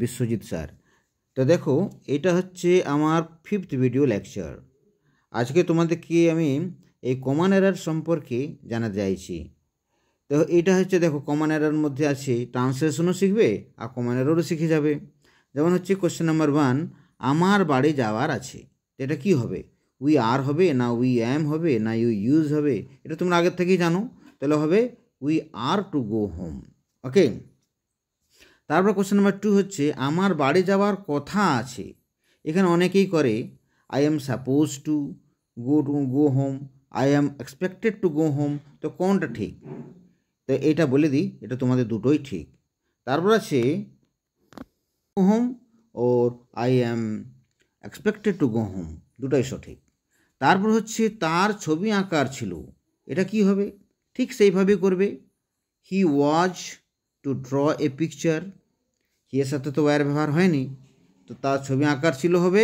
Biswajit sir. তো দেখো, এটা হচ্ছে আমার 5th ভিডিও লেকচার। আজকে তোমাদেরকে আমি এই কমন এরর সম্পর্কে জানাতে চাইছি। তো এটা হচ্ছে, দেখো, কমন এরর মধ্যে আছে ট্রান্সলেশনও শিখবে আর কমন এররও শিখে যাবে। যেমন হচ্ছে কোশ্চেন নাম্বার 1, আমার বাড়ি যাওয়ার আছে। এটা কি হবে? উই আর হবে, না উই অ্যাম হবে, না ইউ ইউজ হবে? এটা তোমরা আগের থেকেই জানো। তাহলে হবে we are to go home. Okay. তারপর কোশ্চেন নাম্বার 2 হচ্ছে, আমার বাড়ি যাওয়ার কথা আছে। এখানে অনেকেই করে I am suppose two go home, I am expected to go home. তো কোনটা ঠিক? তো এটা বলে দিই, এটা তোমাদের দুটোই ঠিক। তারপর আছে go home or I am expected to go home, দুটোই সঠিক। তারপর হচ্ছে তার ছবি আঁকার ছিল। এটা কি হবে? ঠিক সেইভাবে করবে। হি was to draw a picture. হি এর সাথে তো ওয়ার ব্যবহার হয়নি, তো তার ছবি আঁকার ছিল হবে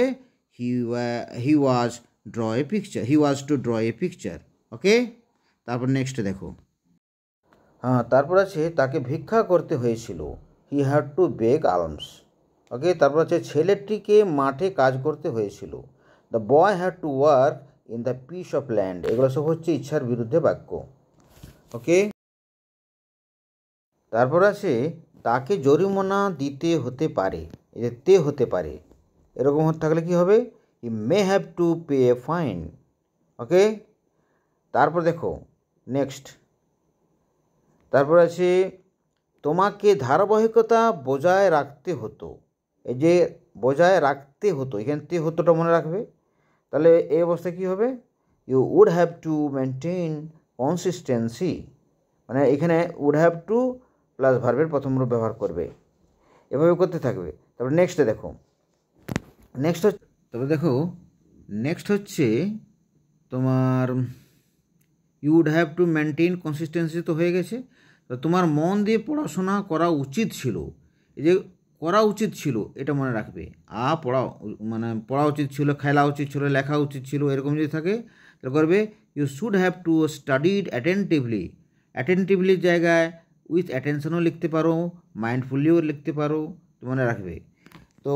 he was draw a picture, he was to draw a picture. Okay. তারপর নেক্সট দেখো, হ্যাঁ, তারপর আছে তাকে ভিক্ষা করতে হয়েছিল। হি হ্যাড টু বেগ আলমস। ওকে। তারপর আছে ছেলেটিকে মাঠে কাজ করতে হয়েছিল। The boy had to work in the piece of land. এগুলো সব হচ্ছে ইচ্ছার বিরুদ্ধে বাক্য। ওকে। তারপর আছে তাকে জরিমানা দিতে হতে পারে। এই যে তে হতে পারে, এরকম থাকলে কি হবে? He may have to pay a fine. Okay. তারপর দেখো নেক্সট, তারপর আছে তোমাকে ধারাবাহিকতা বজায় রাখতে হতো। এই যে বজায় রাখতে হতো, এখানে তে হতোটা মনে রাখবে। তাহলে এই অবস্থায় কী হবে? You would have to maintain consistency. মানে এখানে উড হ্যাভ টু প্লাস ভার্বের প্রথম রূপ ব্যবহার করবে, এভাবে করতে থাকবে। তারপর নেক্সটে দেখো, নেক্সট হচ্ছে তোমার you would have to maintain consistency তো হয়ে গেছে। তো তোমার মন দিয়ে পড়াশোনা করা উচিত ছিল। এই যে করা উচিত ছিল, এটা মনে রাখবে। মানে পড়া উচিত ছিল, খেলা উচিত ছিল, লেখা উচিত ছিল, এরকম যদি থাকে তাহলে করবে you should have to studied attentively. অ্যাটেন্টিভলির জায়গায় উইথ অ্যাটেনশনও লিখতে পারো, মাইন্ডফুলিও লিখতে পারো, তো মনে রাখবে। তো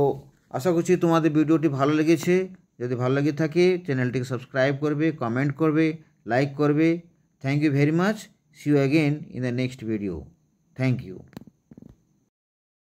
আশা করছি তোমাদের ভিডিওটি ভালো লেগেছে। যদি ভালো লেগে থাকে চ্যানেলটিকে সাবস্ক্রাইব করবে, কমেন্ট করবে, লাইক করবে। Thank you very much. See you again in the next video. Thank you.